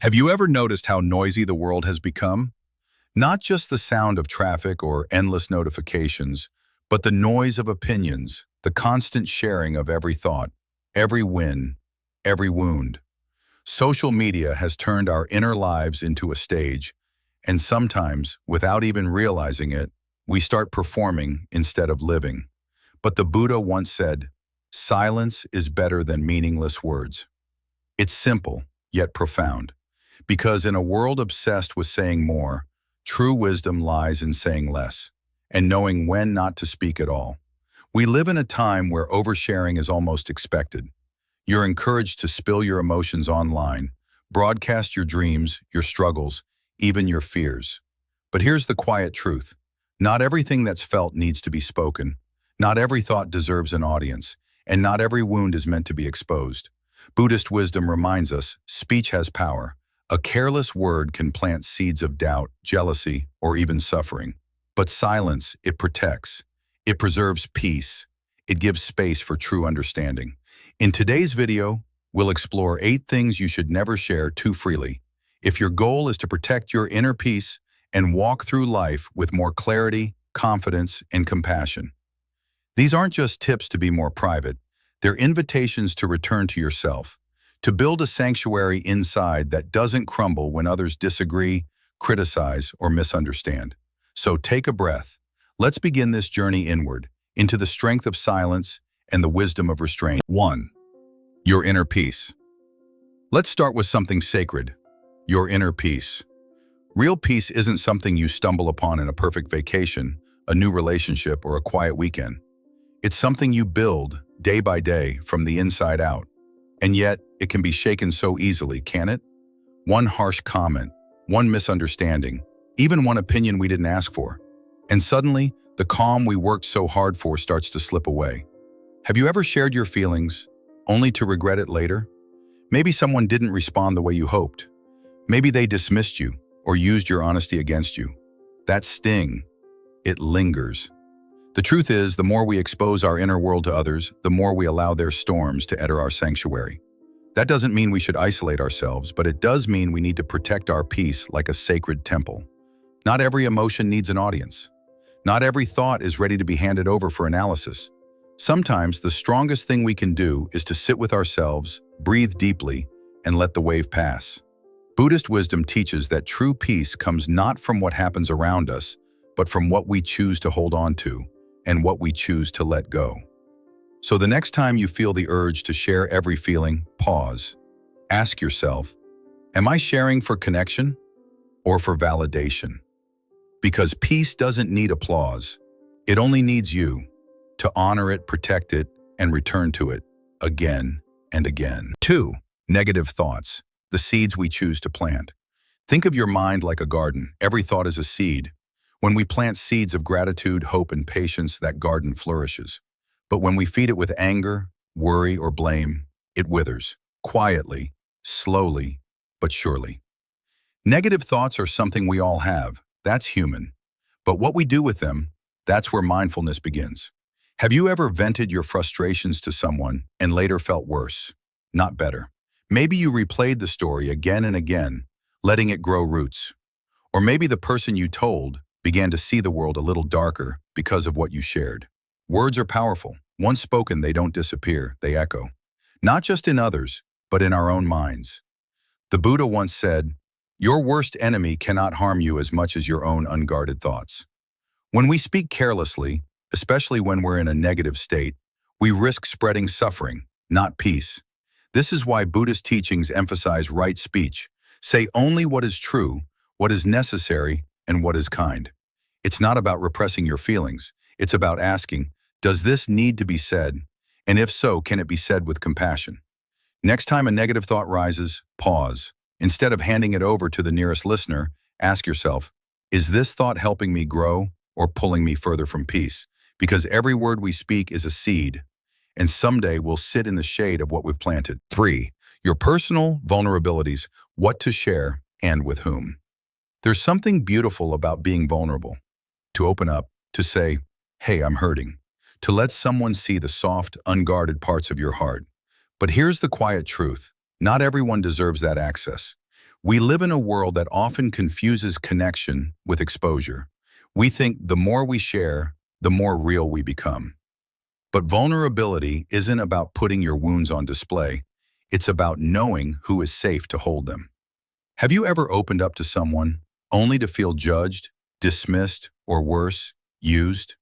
Have you ever noticed how noisy the world has become? Not just the sound of traffic or endless notifications, but the noise of opinions, the constant sharing of every thought, every win, every wound. Social media has turned our inner lives into a stage, and sometimes, without even realizing it, we start performing instead of living. But the Buddha once said, "Silence is better than meaningless words." It's simple, yet profound. Because in a world obsessed with saying more, true wisdom lies in saying less, and knowing when not to speak at all. We live in a time where oversharing is almost expected. You're encouraged to spill your emotions online, broadcast your dreams, your struggles, even your fears. But here's the quiet truth. Not everything that's felt needs to be spoken. Not every thought deserves an audience, and not every wound is meant to be exposed. Buddhist wisdom reminds us, speech has power. A careless word can plant seeds of doubt, jealousy, or even suffering. But silence, it protects. It preserves peace. It gives space for true understanding. In today's video, we'll explore 8 things you should never share too freely. If your goal is to protect your inner peace and walk through life with more clarity, confidence, and compassion. These aren't just tips to be more private. They're invitations to return to yourself, to build a sanctuary inside that doesn't crumble when others disagree, criticize, or misunderstand. So take a breath. Let's begin this journey inward, into the strength of silence and the wisdom of restraint. 1. Your inner peace. Let's start with something sacred, your inner peace. Real peace isn't something you stumble upon in a perfect vacation, a new relationship, or a quiet weekend. It's something you build day by day from the inside out. And yet, it can be shaken so easily, can it? One harsh comment, one misunderstanding, even one opinion we didn't ask for. And suddenly, the calm we worked so hard for starts to slip away. Have you ever shared your feelings, only to regret it later? Maybe someone didn't respond the way you hoped. Maybe they dismissed you or used your honesty against you. That sting, it lingers. The truth is, the more we expose our inner world to others, the more we allow their storms to enter our sanctuary. That doesn't mean we should isolate ourselves, but it does mean we need to protect our peace like a sacred temple. Not every emotion needs an audience. Not every thought is ready to be handed over for analysis. Sometimes the strongest thing we can do is to sit with ourselves, breathe deeply, and let the wave pass. Buddhist wisdom teaches that true peace comes not from what happens around us, but from what we choose to hold on to and what we choose to let go. So the next time you feel the urge to share every feeling, pause. Ask yourself, am I sharing for connection or for validation? Because peace doesn't need applause. It only needs you to honor it, protect it, and return to it again and again. 2. Negative thoughts, the seeds we choose to plant. Think of your mind like a garden. Every thought is a seed. When we plant seeds of gratitude, hope, and patience, that garden flourishes. But when we feed it with anger, worry, or blame, it withers, quietly, slowly, but surely. Negative thoughts are something we all have. That's human. But what we do with them, that's where mindfulness begins. Have you ever vented your frustrations to someone and later felt worse, not better? Maybe you replayed the story again and again, letting it grow roots. Or maybe the person you told began to see the world a little darker because of what you shared. Words are powerful. Once spoken, they don't disappear, they echo. Not just in others, but in our own minds. The Buddha once said, "Your worst enemy cannot harm you as much as your own unguarded thoughts." When we speak carelessly, especially when we're in a negative state, we risk spreading suffering, not peace. This is why Buddhist teachings emphasize right speech. Say only what is true, what is necessary, and what is kind. It's not about repressing your feelings. It's about asking, does this need to be said? And if so, can it be said with compassion? Next time a negative thought rises, pause. Instead of handing it over to the nearest listener, ask yourself, is this thought helping me grow or pulling me further from peace? Because every word we speak is a seed, and someday we'll sit in the shade of what we've planted. 3. Your personal vulnerabilities, what to share and with whom. There's something beautiful about being vulnerable. To open up, to say, hey, I'm hurting. To let someone see the soft, unguarded parts of your heart. But here's the quiet truth. Not everyone deserves that access. We live in a world that often confuses connection with exposure. We think the more we share, the more real we become. But vulnerability isn't about putting your wounds on display. It's about knowing who is safe to hold them. Have you ever opened up to someone only to feel judged, dismissed, or worse, used?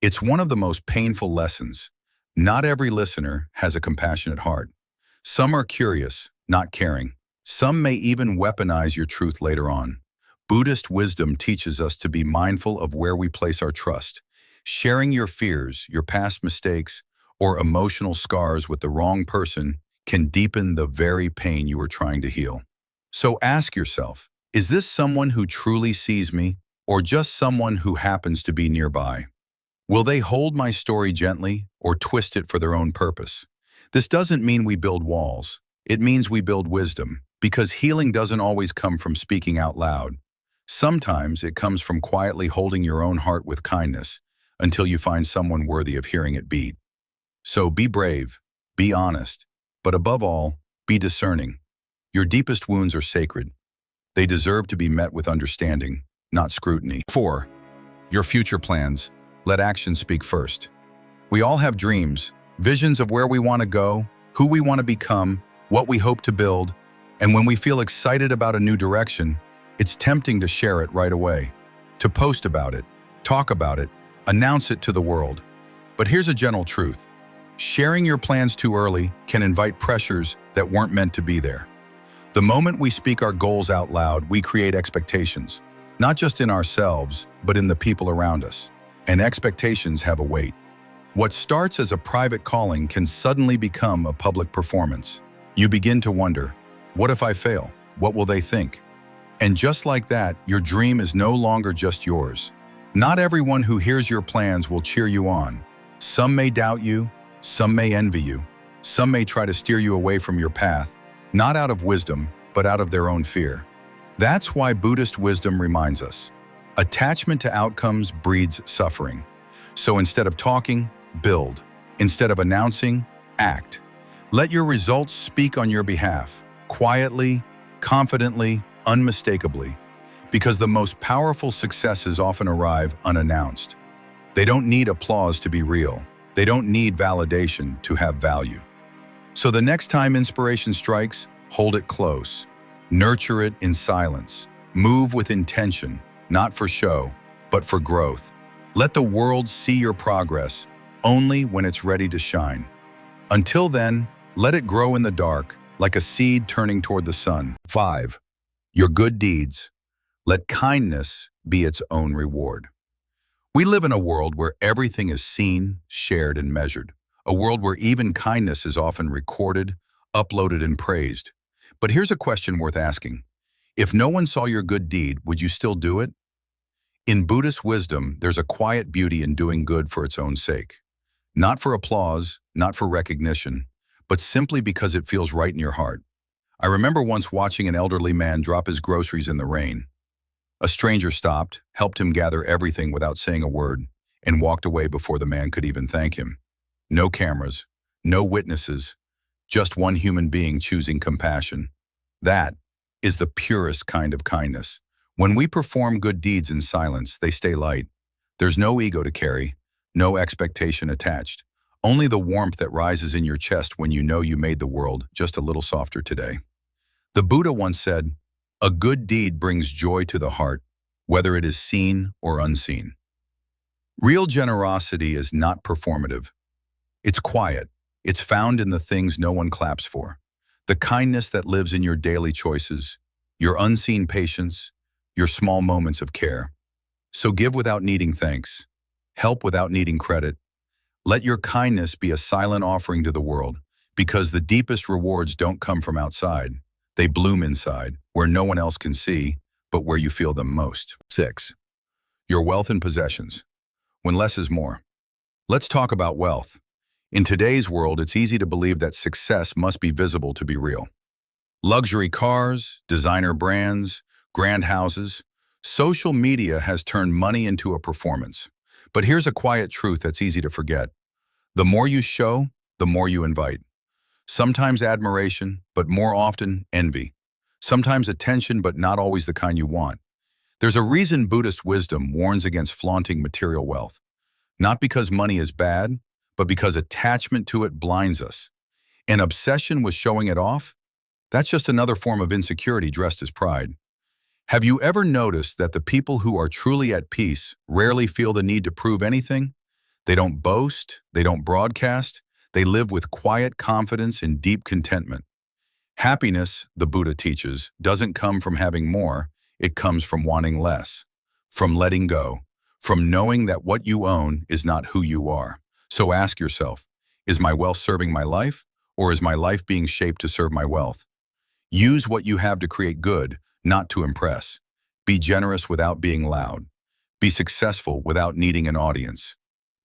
It's one of the most painful lessons. Not every listener has a compassionate heart. Some are curious, not caring. Some may even weaponize your truth later on. Buddhist wisdom teaches us to be mindful of where we place our trust. Sharing your fears, your past mistakes, or emotional scars with the wrong person can deepen the very pain you are trying to heal. So ask yourself, is this someone who truly sees me, or just someone who happens to be nearby? Will they hold my story gently or twist it for their own purpose? This doesn't mean we build walls. It means we build wisdom, because healing doesn't always come from speaking out loud. Sometimes it comes from quietly holding your own heart with kindness until you find someone worthy of hearing it beat. So be brave, be honest, but above all, be discerning. Your deepest wounds are sacred. They deserve to be met with understanding, not scrutiny. 4. Your future plans. Let action speak first. We all have dreams, visions of where we want to go, who we want to become, what we hope to build, and when we feel excited about a new direction, it's tempting to share it right away, to post about it, talk about it, announce it to the world. But here's a gentle truth. Sharing your plans too early can invite pressures that weren't meant to be there. The moment we speak our goals out loud, we create expectations, not just in ourselves, but in the people around us. And expectations have a weight. What starts as a private calling can suddenly become a public performance. You begin to wonder, what if I fail? What will they think? And just like that, your dream is no longer just yours. Not everyone who hears your plans will cheer you on. Some may doubt you, some may envy you, some may try to steer you away from your path, not out of wisdom, but out of their own fear. That's why Buddhist wisdom reminds us, attachment to outcomes breeds suffering. So instead of talking, build. Instead of announcing, act. Let your results speak on your behalf, quietly, confidently, unmistakably, because the most powerful successes often arrive unannounced. They don't need applause to be real. They don't need validation to have value. So the next time inspiration strikes, hold it close. Nurture it in silence. Move with intention, not for show, but for growth. Let the world see your progress only when it's ready to shine. Until then, let it grow in the dark, like a seed turning toward the sun. 5. Your good deeds. Let kindness be its own reward. We live in a world where everything is seen, shared, and measured. A world where even kindness is often recorded, uploaded, and praised. But here's a question worth asking. If no one saw your good deed, would you still do it? In Buddhist wisdom, there's a quiet beauty in doing good for its own sake. Not for applause, not for recognition, but simply because it feels right in your heart. I remember once watching an elderly man drop his groceries in the rain. A stranger stopped, helped him gather everything without saying a word, and walked away before the man could even thank him. No cameras, no witnesses, just one human being choosing compassion. That is the purest kind of kindness. When we perform good deeds in silence, they stay light. There's no ego to carry, no expectation attached. Only the warmth that rises in your chest when you know you made the world just a little softer today. The Buddha once said, "A good deed brings joy to the heart, whether it is seen or unseen." Real generosity is not performative. It's quiet. It's found in the things no one claps for. The kindness that lives in your daily choices, your unseen patience, your small moments of care. So give without needing thanks. Help without needing credit. Let your kindness be a silent offering to the world, because the deepest rewards don't come from outside. They bloom inside, where no one else can see, but where you feel them most. 6. Your wealth and possessions. When less is more. Let's talk about wealth. In today's world, it's easy to believe that success must be visible to be real. Luxury cars, designer brands, grand houses. Social media has turned money into a performance. But here's a quiet truth that's easy to forget. The more you show, the more you invite. Sometimes admiration, but more often envy. Sometimes attention, but not always the kind you want. There's a reason Buddhist wisdom warns against flaunting material wealth. Not because money is bad, but because attachment to it blinds us. An obsession with showing it off? That's just another form of insecurity dressed as pride. Have you ever noticed that the people who are truly at peace rarely feel the need to prove anything? They don't boast, they don't broadcast, they live with quiet confidence and deep contentment. Happiness, the Buddha teaches, doesn't come from having more, it comes from wanting less, from letting go, from knowing that what you own is not who you are. So ask yourself, is my wealth serving my life, or is my life being shaped to serve my wealth? Use what you have to create good, not to impress. Be generous without being loud. Be successful without needing an audience.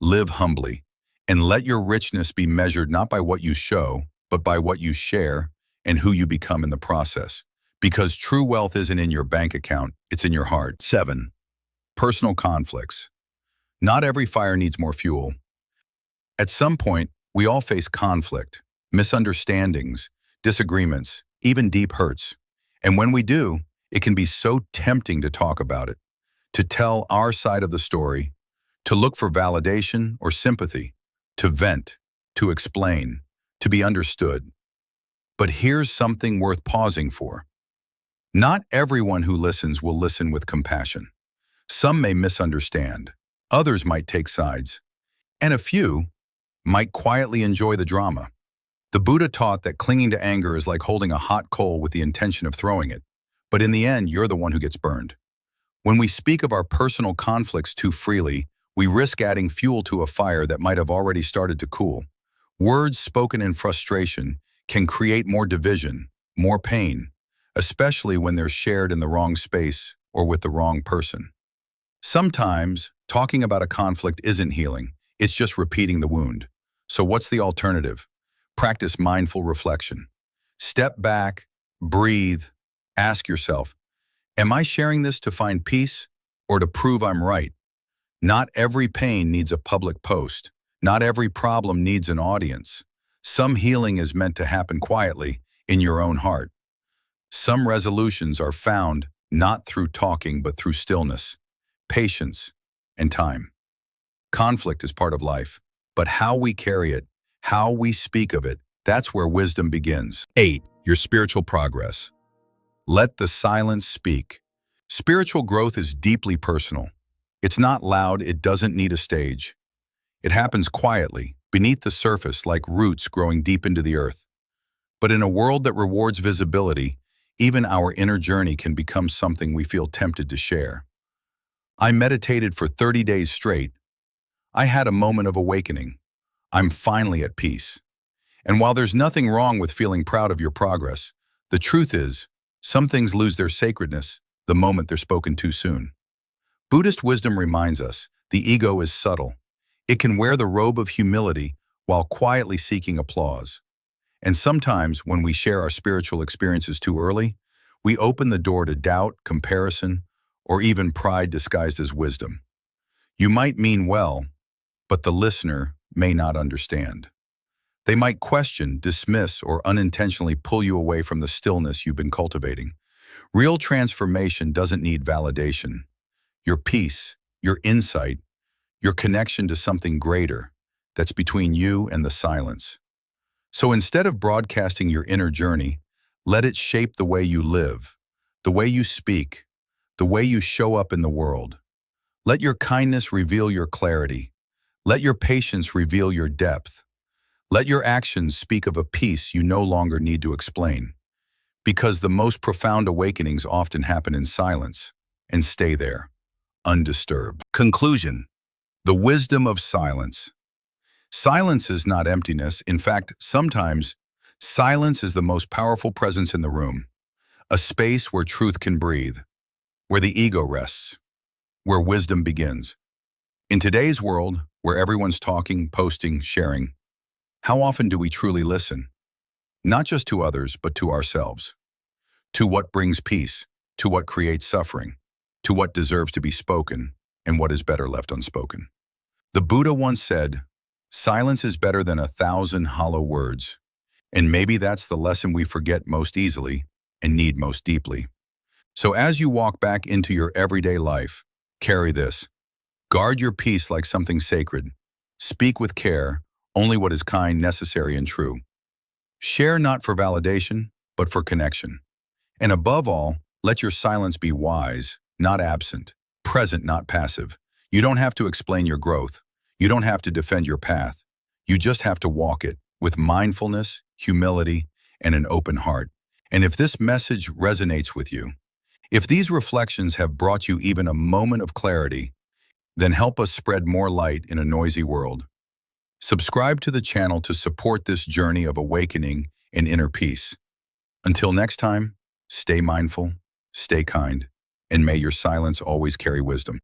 Live humbly, and let your richness be measured not by what you show, but by what you share and who you become in the process. Because true wealth isn't in your bank account, it's in your heart. 7. Personal conflicts. Not every fire needs more fuel. At some point, we all face conflict, misunderstandings, disagreements, even deep hurts. And when we do, it can be so tempting to talk about it, to tell our side of the story, to look for validation or sympathy, to vent, to explain, to be understood. But here's something worth pausing for. Not everyone who listens will listen with compassion. Some may misunderstand, others might take sides, and a few might quietly enjoy the drama. The Buddha taught that clinging to anger is like holding a hot coal with the intention of throwing it, but in the end, you're the one who gets burned. When we speak of our personal conflicts too freely, we risk adding fuel to a fire that might have already started to cool. Words spoken in frustration can create more division, more pain, especially when they're shared in the wrong space or with the wrong person. Sometimes, talking about a conflict isn't healing, it's just repeating the wound. So what's the alternative? Practice mindful reflection. Step back, breathe, ask yourself, am I sharing this to find peace or to prove I'm right? Not every pain needs a public post. Not every problem needs an audience. Some healing is meant to happen quietly in your own heart. Some resolutions are found not through talking but through stillness, patience, and time. Conflict is part of life, but how we carry it, how we speak of it, that's where wisdom begins. 8. Your spiritual progress. Let the silence speak. Spiritual growth is deeply personal. It's not loud, it doesn't need a stage. It happens quietly, beneath the surface like roots growing deep into the earth. But in a world that rewards visibility, even our inner journey can become something we feel tempted to share. I meditated for 30 days straight. I had a moment of awakening. I'm finally at peace. And while there's nothing wrong with feeling proud of your progress, the truth is, some things lose their sacredness the moment they're spoken too soon. Buddhist wisdom reminds us, the ego is subtle. It can wear the robe of humility while quietly seeking applause. And sometimes, when we share our spiritual experiences too early, we open the door to doubt, comparison, or even pride disguised as wisdom. You might mean well, but the listener may not understand. They might question, dismiss, or unintentionally pull you away from the stillness you've been cultivating. Real transformation doesn't need validation. Your peace, your insight, your connection to something greater that's between you and the silence. So instead of broadcasting your inner journey, let it shape the way you live, the way you speak, the way you show up in the world. Let your kindness reveal your clarity. Let your patience reveal your depth. Let your actions speak of a peace you no longer need to explain. Because the most profound awakenings often happen in silence and stay there, undisturbed. Conclusion. The wisdom of silence. Silence is not emptiness. In fact, sometimes silence is the most powerful presence in the room, a space where truth can breathe, where the ego rests, where wisdom begins. In today's world, where everyone's talking, posting, sharing, how often do we truly listen? Not just to others, but to ourselves. To what brings peace, to what creates suffering, to what deserves to be spoken, and what is better left unspoken. The Buddha once said, "Silence is better than 1,000 hollow words." And maybe that's the lesson we forget most easily and need most deeply. So as you walk back into your everyday life, carry this. Guard your peace like something sacred. Speak with care, only what is kind, necessary, and true. Share not for validation, but for connection. And above all, let your silence be wise, not absent, present, not passive. You don't have to explain your growth. You don't have to defend your path. You just have to walk it with mindfulness, humility, and an open heart. And if this message resonates with you, if these reflections have brought you even a moment of clarity, then help us spread more light in a noisy world. Subscribe to the channel to support this journey of awakening and inner peace. Until next time, stay mindful, stay kind, and may your silence always carry wisdom.